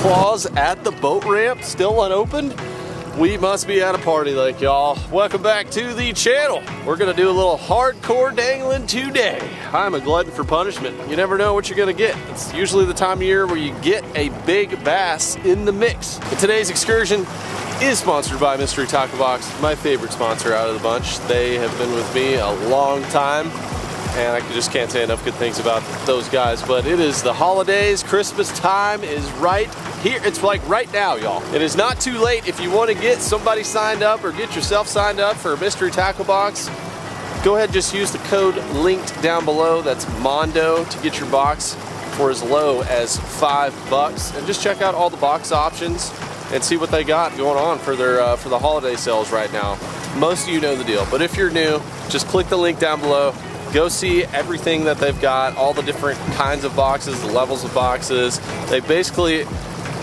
claws at the boat ramp, still unopened. We must be at a party lake, y'all. Welcome back to the channel. We're gonna do a little hardcore dangling today. I'm a glutton for punishment. You never know what you're gonna get. It's usually the time of year where you get a big bass in the mix. And today's excursion is sponsored by Mystery Tackle Box, my favorite sponsor out of the bunch. They have been with me a long time, and I just can't say enough good things about those guys. But it is the holidays, Christmas time is right here. It's like right now, y'all. It is not too late if you want to get somebody signed up or get yourself signed up for a Mystery Tackle Box. Go ahead, just use the code linked down below. That's Mondo to get your box for as low as $5. And just check out all the box options and see what they got going on for their for the holiday sales right now. Most of you know the deal, but if you're new, just click the link down below. Go see everything that they've got, all the different kinds of boxes, the levels of boxes. They basically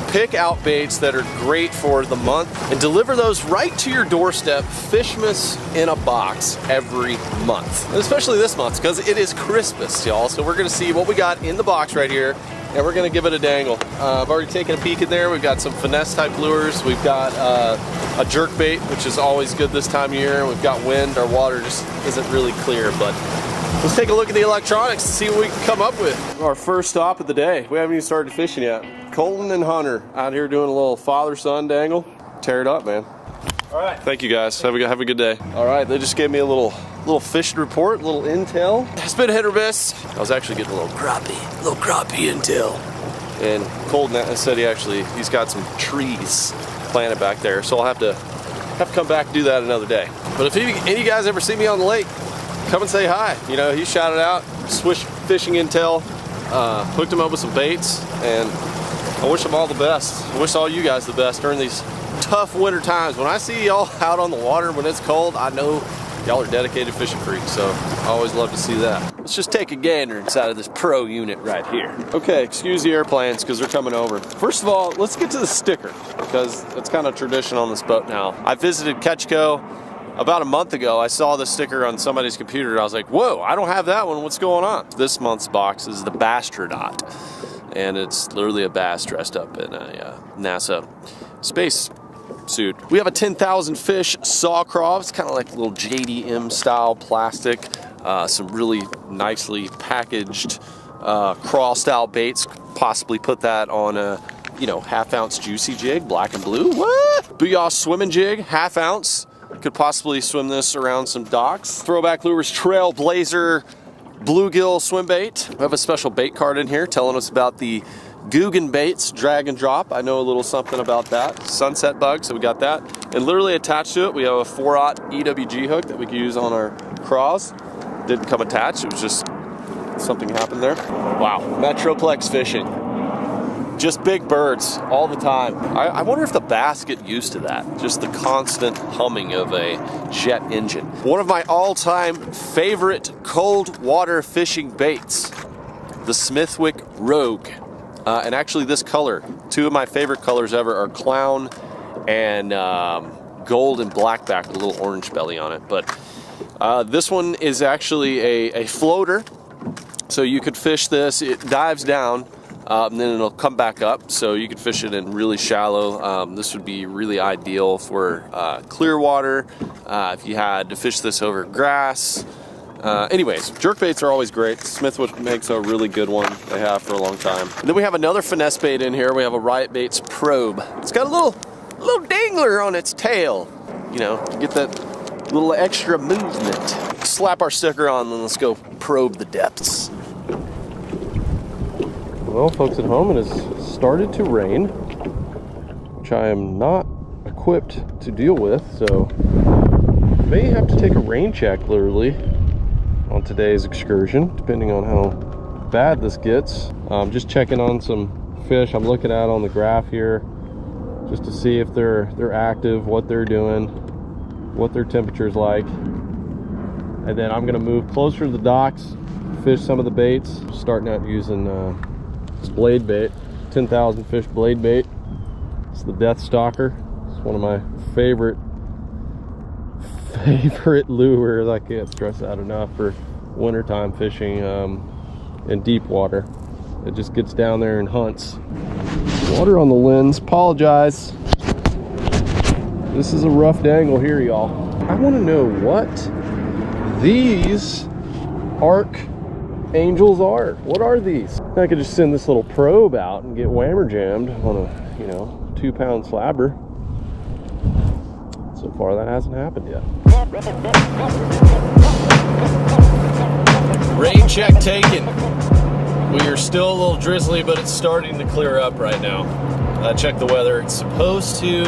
pick out baits that are great for the month and deliver those right to your doorstep, Fishmas in a box every month. Especially this month, because it is Christmas, y'all. So we're gonna see what we got in the box right here, and we're gonna give it a dangle. I've already taken a peek in there. We've got some finesse type lures. We've got a jerk bait, which is always good this time of year. We've got wind. Our water just isn't really clear, but let's take a look at the electronics and see what we can come up with. Our first stop of the day. We haven't even started fishing yet. Colton and Hunter out here doing a little father-son dangle. Tear it up, man. All right. Thank you guys. Have a good day. All right, they just gave me a little fishing report, a little intel. It's been hit or miss. I was actually getting a little crappie intel. And Colton said he's got some trees planted back there, so I'll have to come back and do that another day. But if any of you guys ever see me on the lake, come and say hi. You know, he shouted out, Swish Fishing Intel, hooked him up with some baits, and I wish them all the best. I wish all you guys the best during these tough winter times. When I see y'all out on the water when it's cold, I know y'all are dedicated fishing freaks, so I always love to see that. Let's just take a gander inside of this pro unit right here. Okay, excuse the airplanes because they're coming over. First of all, let's get to the sticker because it's kind of tradition on this boat now. I visited Ketchco about a month ago. I saw the sticker on somebody's computer and I was like, whoa, I don't have that one. What's going on? This month's box is the Bastronaut, and it's literally a bass dressed up in a NASA space suit. We have a 10,000 fish saw craw. It's kind of like a little JDM style plastic. Some really nicely packaged craw style baits. Possibly put that on a half-ounce juicy jig, black and blue. What? Booyah swimming jig, half-ounce. Could possibly swim this around some docks. Throwback Lures Trailblazer bluegill swim bait. We have a special bait card in here telling us about the Guggen baits drag and drop. I know a little something about that. Sunset bug, so we got that. And literally attached to it, we have a 4/0 EWG hook that we can use on our craws. Didn't come attached, it was just something happened there. Wow, Metroplex fishing. Just big birds all the time. I wonder if the bass get used to that. Just the constant humming of a jet engine. One of my all-time favorite cold water fishing baits, the Smithwick Rogue. And actually this color, two of my favorite colors ever are clown and gold and blackback with a little orange belly on it. But this one is actually a floater. So you could fish this, it dives down, and then it'll come back up, so you could fish it in really shallow. This would be really ideal for clear water, if you had to fish this over grass. Anyways, jerkbaits are always great. Smithwick makes a really good one. They have for a long time. And then we have another finesse bait in here. We have a Riot Baits Probe. It's got a little dangler on its tail, to get that little extra movement. Slap our sticker on, and let's go probe the depths. Well, folks at home, it has started to rain, which I am not equipped to deal with, so I may have to take a rain check literally on today's excursion, depending on how bad this gets. Just checking on some fish I'm looking at on the graph here, just to see if they're active, what they're doing, what their temperature's like. And then I'm gonna move closer to the docks, fish some of the baits, starting out using this blade bait, 10,000 fish blade bait. It's the Death Stalker. It's one of my favorite lures. I can't stress that enough for wintertime fishing in deep water. It just gets down there and hunts. Water on the lens, apologize. This is a rough dangle here, y'all. I want to know what these arc angels are. What are these? I could just send this little probe out and get whammer jammed on a, 2-pound slabber. So far that hasn't happened yet. Rain check taken. We are still a little drizzly, but it's starting to clear up right now. I checked the weather. It's supposed to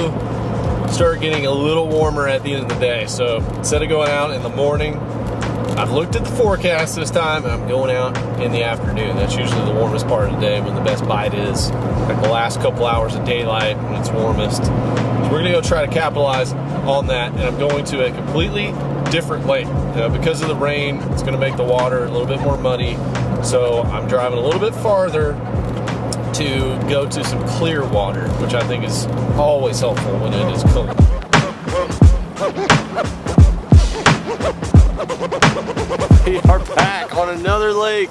start getting a little warmer at the end of the day. So instead of going out in the morning, I've looked at the forecast this time, and I'm going out in the afternoon. That's usually the warmest part of the day when the best bite is, like the last couple hours of daylight when it's warmest. So we're gonna go try to capitalize on that, and I'm going to a completely different lake. Because of the rain, it's gonna make the water a little bit more muddy. So I'm driving a little bit farther to go to some clear water, which I think is always helpful when it is cold. We are back on another lake,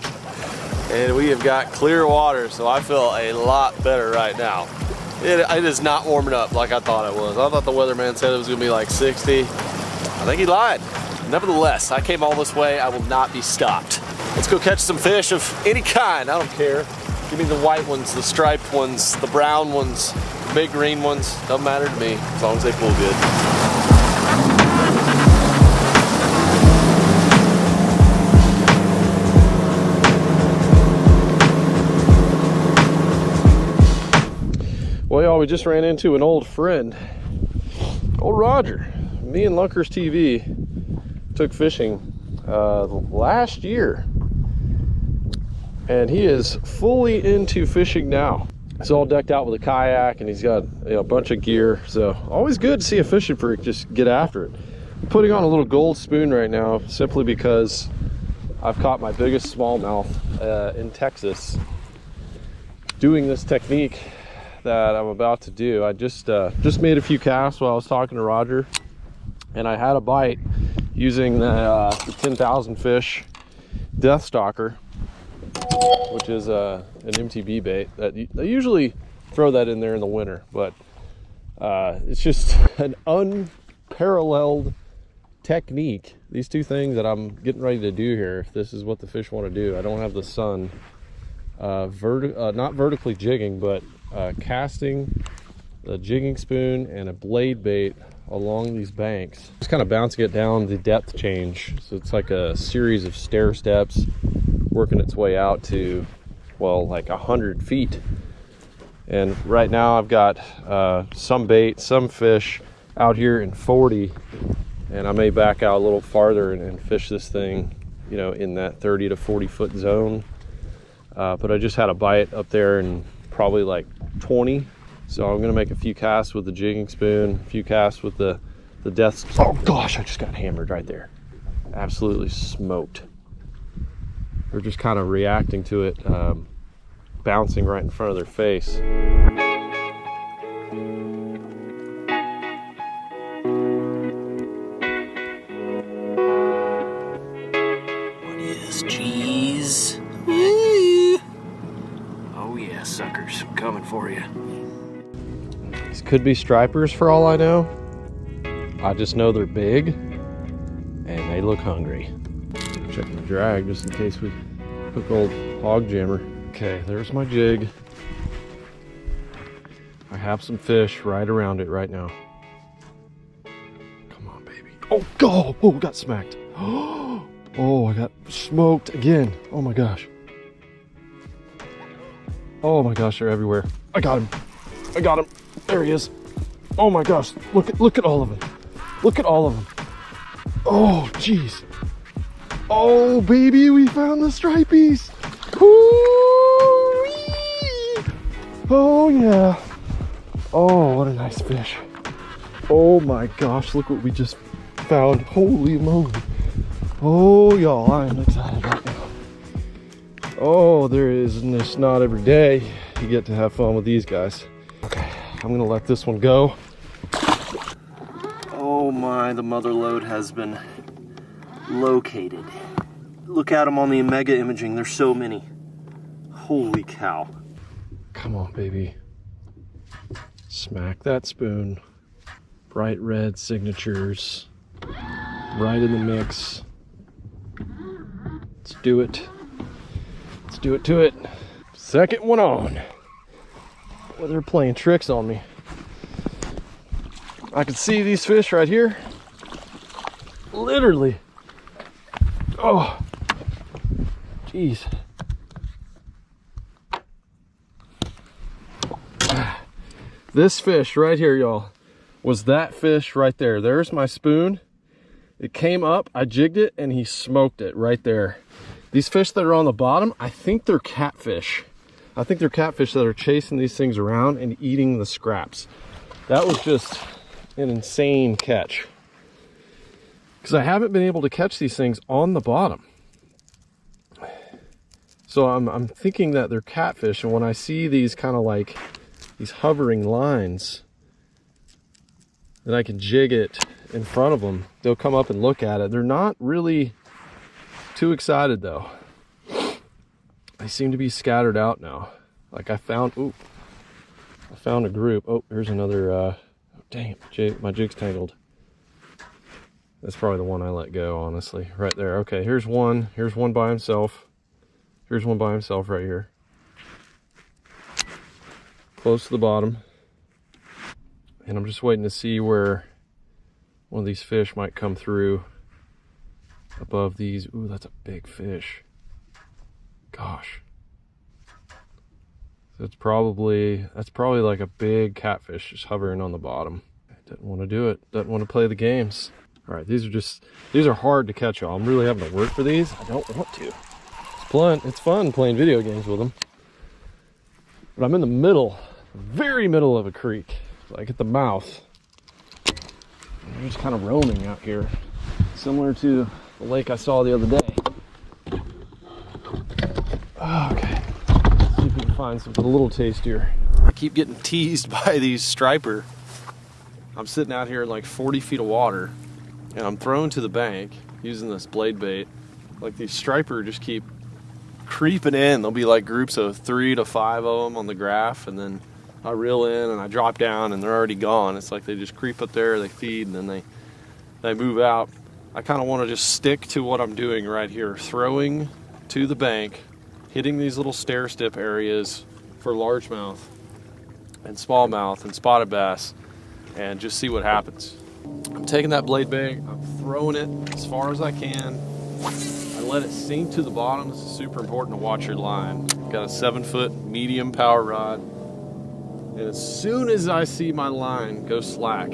and we have got clear water, so I feel a lot better right now. It is not warming up like I thought it was. I thought the weatherman said it was gonna be like 60. I think he lied. Nevertheless, I came all this way. I will not be stopped. Let's go catch some fish of any kind. I don't care. Give me the white ones, the striped ones, the brown ones, the big green ones. Doesn't matter to me, as long as they pull good. Well, y'all, we just ran into an old friend, old Roger. Me and Lunkers TV took fishing last year, and he is fully into fishing now. He's all decked out with a kayak, and he's got a bunch of gear. So always good to see a fishing freak just get after it. I'm putting on a little gold spoon right now simply because I've caught my biggest smallmouth in Texas doing this technique that I'm about to do. I just made a few casts while I was talking to Roger, and I had a bite using the 10,000 fish Death Stalker, which is an MTB bait. That I usually throw that in there in the winter, but it's just an unparalleled technique. These two things that I'm getting ready to do here, if this is what the fish want to do. I don't have the sun not vertically jigging, but casting the jigging spoon and a blade bait along these banks, just kind of bouncing it down the depth change. So it's like a series of stair steps working its way out to, well, like 100 feet. And right now I've got some bait, some fish out here in 40, and I may back out a little farther and fish this thing, in that 30 to 40 foot zone. But I just had a bite up there in probably like 20. So I'm gonna make a few casts with the jigging spoon, a few casts with the death. Oh gosh, I just got hammered right there. Absolutely smoked. They're just kind of reacting to it, bouncing right in front of their face. What is cheese? Oh yeah, suckers, I'm coming for you. These could be stripers for all I know. I just know they're big and they look hungry. Check the drag just in case we hook old hog jammer. Okay, there's my jig. I have some fish right around it right now. Come on, baby. Oh, go! Oh, got smacked. Oh, I got smoked again. Oh my gosh. Oh my gosh, they're everywhere. I got him. I got him. There he is. Oh my gosh. Look at all of them. Look at all of them. Oh, jeez. Oh, baby, we found the stripies. Woo-wee. Oh, yeah. Oh, what a nice fish. Oh my gosh, look what we just found. Holy moly. Oh, y'all, I am excited right now. Oh, it's not every day you get to have fun with these guys. Okay, I'm gonna let this one go. Oh my, the mother lode has been located. Look at them on the Omega imaging, there's so many. Holy cow. Come on, baby. Smack that spoon. Bright red signatures. Right in the mix. Let's do it. Let's do it to it. Second one on. Well, they're playing tricks on me. I can see these fish right here. Literally. Oh, jeez. This fish right here, y'all, was that fish right there. There's my spoon. It came up, I jigged it, and he smoked it right there. These fish that are on the bottom, I think they're catfish. I think they're catfish that are chasing these things around and eating the scraps. That was just an insane catch. Because I haven't been able to catch these things on the bottom. So I'm thinking that they're catfish, and when I see these kind of like these hovering lines, then I can jig it in front of them. They'll come up and look at it. They're not really too excited though. They seem to be scattered out now. Like I found a group. Oh, here's another, dang, my jig's tangled. That's probably the one I let go, honestly. Right there. Okay, here's one by himself. Here's one by himself right here. Close to the bottom. And I'm just waiting to see where one of these fish might come through above these. Ooh, that's a big fish. Gosh. That's probably like a big catfish just hovering on the bottom. Doesn't want to do it. Doesn't want to play the games. All right, these are hard to catch, y'all. I'm really having to work for these. I don't want to. It's fun playing video games with them. But I'm in the middle, very middle of a creek, like at the mouth. And they're just kind of roaming out here, similar to the lake I saw the other day. Okay, let's see if we can find something a little tastier. I keep getting teased by these striper. I'm sitting out here in like 40 feet of water, and I'm thrown to the bank using this blade bait. Like these striper just keep creeping in. There'll be like groups of 3 to 5 of them on the graph, and then I reel in and I drop down and they're already gone. It's like they just creep up there, they feed, and then they move out. I kind of want to just stick to what I'm doing right here, throwing to the bank, hitting these little stair step areas for largemouth and smallmouth and spotted bass, and just see what happens. I'm taking that blade bait, I'm throwing it as far as I can. I let it sink to the bottom. This is super important to watch your line. Got a 7-foot medium power rod. And as soon as I see my line go slack,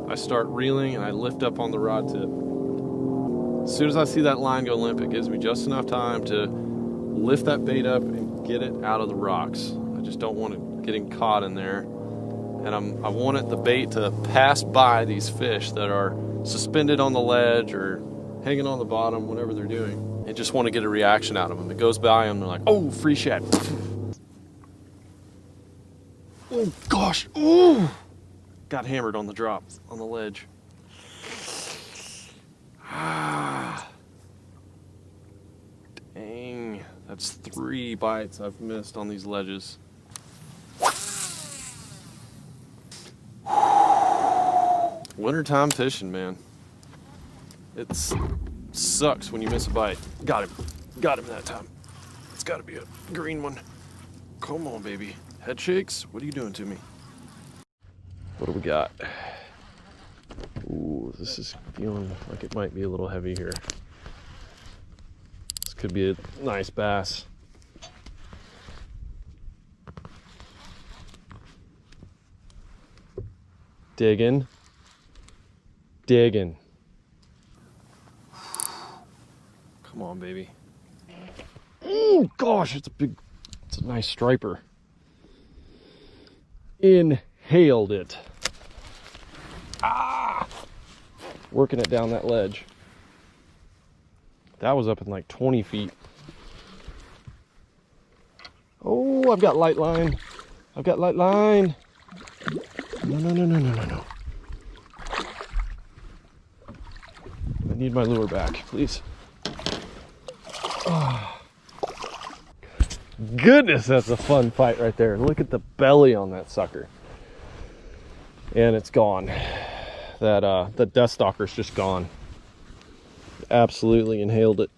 I start reeling and I lift up on the rod tip. As soon as I see that line go limp, it gives me just enough time to lift that bait up and get it out of the rocks. I just don't want it getting caught in there. And I want the bait to pass by these fish that are suspended on the ledge or hanging on the bottom, whatever they're doing. I just want to get a reaction out of them. It goes by them, they're like, oh, free shad. Oh gosh, ooh! Got hammered on the drop, on the ledge. Ah. Dang, that's 3 bites I've missed on these ledges. Wintertime fishing, man. It sucks when you miss a bite. Got him that time. It's gotta be a green one. Come on, baby. Head shakes? What are you doing to me? What do we got? Ooh, this is feeling like it might be a little heavy here. This could be a nice bass. Digging. Digging. Come on, baby. Oh gosh, it's a nice striper. Inhaled it. Ah! Working it down that ledge. That was up in like 20 feet. Oh, I've got light line. I've got light line. No. I need my lure back, please. Oh. Goodness, that's a fun fight right there. Look at the belly on that sucker. And it's gone. That death stalker's just gone. Absolutely inhaled it.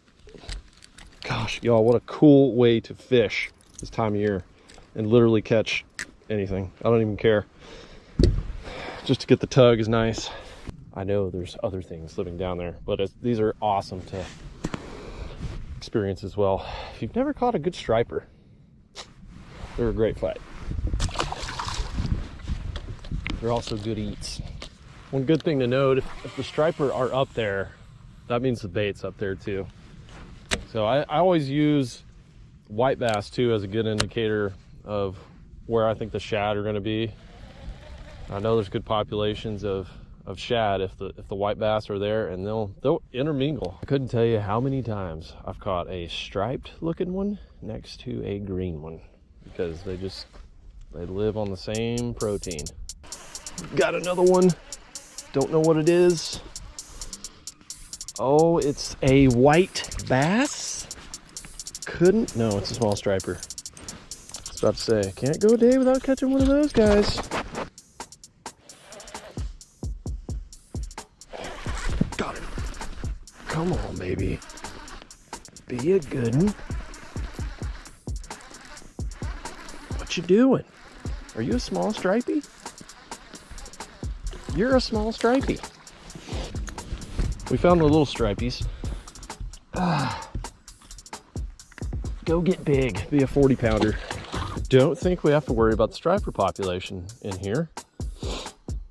Gosh, y'all, what a cool way to fish this time of year and literally catch anything. I don't even care. Just to get the tug is nice. I know there's other things living down there, but these are awesome to experience as well. If you've never caught a good striper, they're a great fight. They're also good eats. One good thing to note, if the striper are up there, that means the bait's up there too. So I always use white bass too as a good indicator of where I think the shad are going to be. I know there's good populations of shad if the white bass are there, and they'll intermingle. I couldn't tell you how many times I've caught a striped looking one next to a green one because they live on the same protein. Got another one. Don't know what it is. Oh, it's a white bass? No, it's a small striper. I was about to say, can't go a day without catching one of those guys. Got him. Come on, baby. Be a good one. What you doing? Are you a small stripey? You're a small stripey. We found the little stripies. Go get big. Be a 40 pounder. Don't think we have to worry about the striper population in here.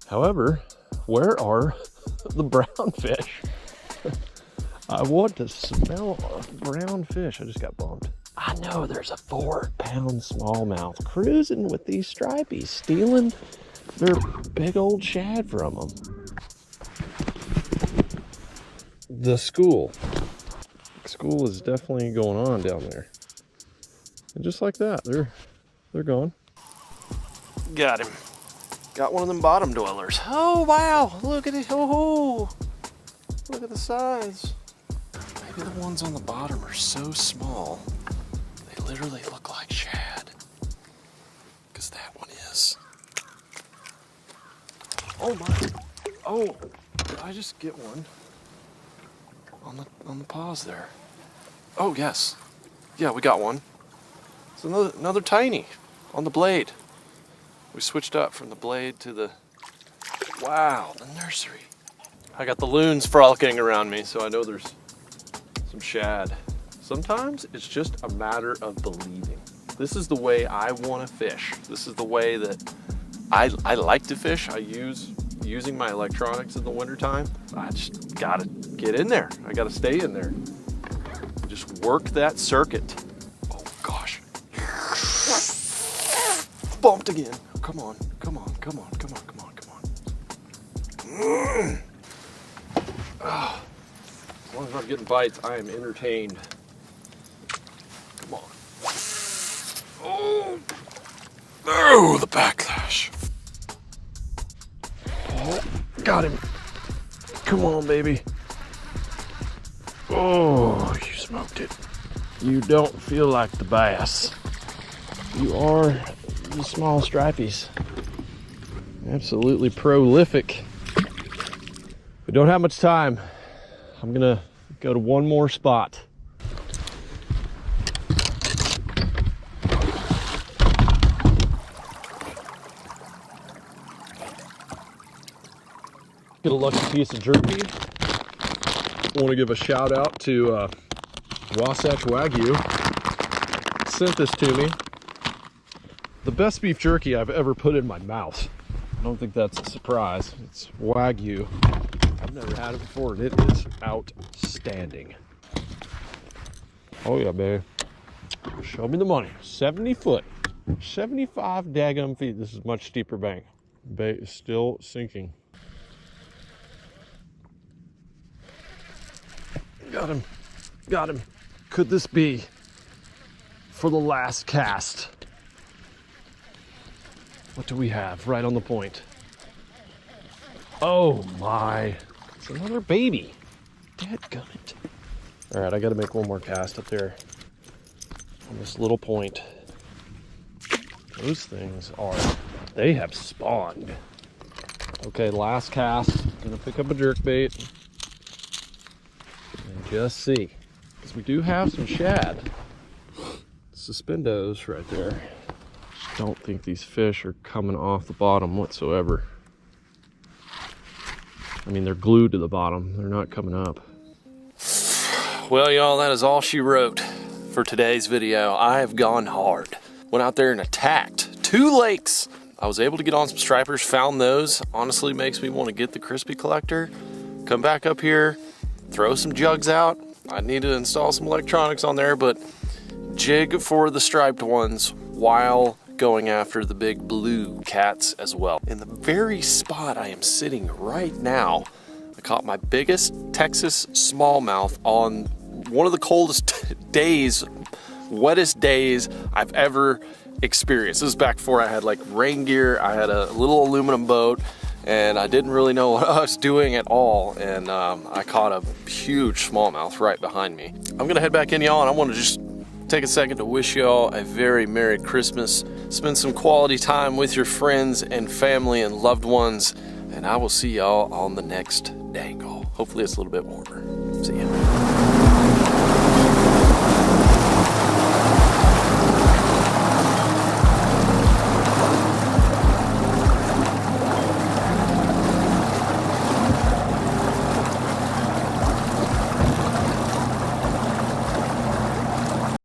However, where are the brown fish? I want to smell a brown fish. I just got bumped. I know there's a 4-pound smallmouth cruising with these stripies, stealing their big old shad from them. The school is definitely going on down there. And just like that, they're gone. Got him. Got one of them bottom dwellers. Oh wow, look at it. Oh, look at the size. Maybe the ones on the bottom are so small, they literally look like shad. Because that one is. Oh my. Oh, did I just get one? On the paws there. Oh yes. Yeah, we got one. It's another tiny on the blade. We switched up from the blade to the, wow, the nursery. I got the loons frolicking around me, so I know there's some shad. Sometimes it's just a matter of believing. This is the way I want to fish. This is the way that I like to fish. Using my electronics in the wintertime. I just gotta get in there. I gotta stay in there. Just work that circuit. Oh gosh. Bumped again. Come on, come on, come on, come on, come on, come on. Oh. As long as I'm getting bites, I am entertained. Come on. Oh, oh, the backlash. Oh, got him. Come on, baby. Oh, you smoked it. You don't feel like the bass. You are the small stripies. Absolutely prolific. We don't have much time. I'm gonna go to one more spot. Get a lucky piece of jerky. I want to give a shout out to Wasatch Wagyu. Sent this to me. The best beef jerky I've ever put in my mouth. I don't think that's a surprise. It's Wagyu. I've never had it before, and it is outstanding. Oh yeah, baby. Show me the money. 70 foot. 75 daggum feet. This is a much steeper bank. Bait is still sinking. Got him. Got him. Could this be for the last cast? What do we have right on the point? Oh my. It's another baby. Dadgummit. All right, I got to make one more cast up there. on this little point. Those things they have spawned. Okay, last cast. Gonna pick up a jerkbait and just see. Because we do have some shad. Suspendos right there. Don't think these fish are coming off the bottom whatsoever. I mean, they're glued to the bottom. They're not coming up. Well, y'all, that is all she wrote for today's video. I have gone hard. Went out there and attacked 2 lakes. I was able to get on some stripers, found those. Honestly, makes me want to get the crispy collector, come back up here, throw some jugs out. I need to install some electronics on there, but jig for the striped ones while going after the big blue cats as well. In the very spot I am sitting right now, I caught my biggest Texas smallmouth on one of the coldest days, wettest days I've ever experienced. This is back before I had like rain gear. I had a little aluminum boat and I didn't really know what I was doing at all. And I caught a huge smallmouth right behind me. I'm gonna head back in, y'all, and I want to just take a second to wish y'all a very Merry Christmas. Spend some quality time with your friends and family and loved ones. And I will see y'all on the next dangle. Hopefully it's a little bit warmer. See ya.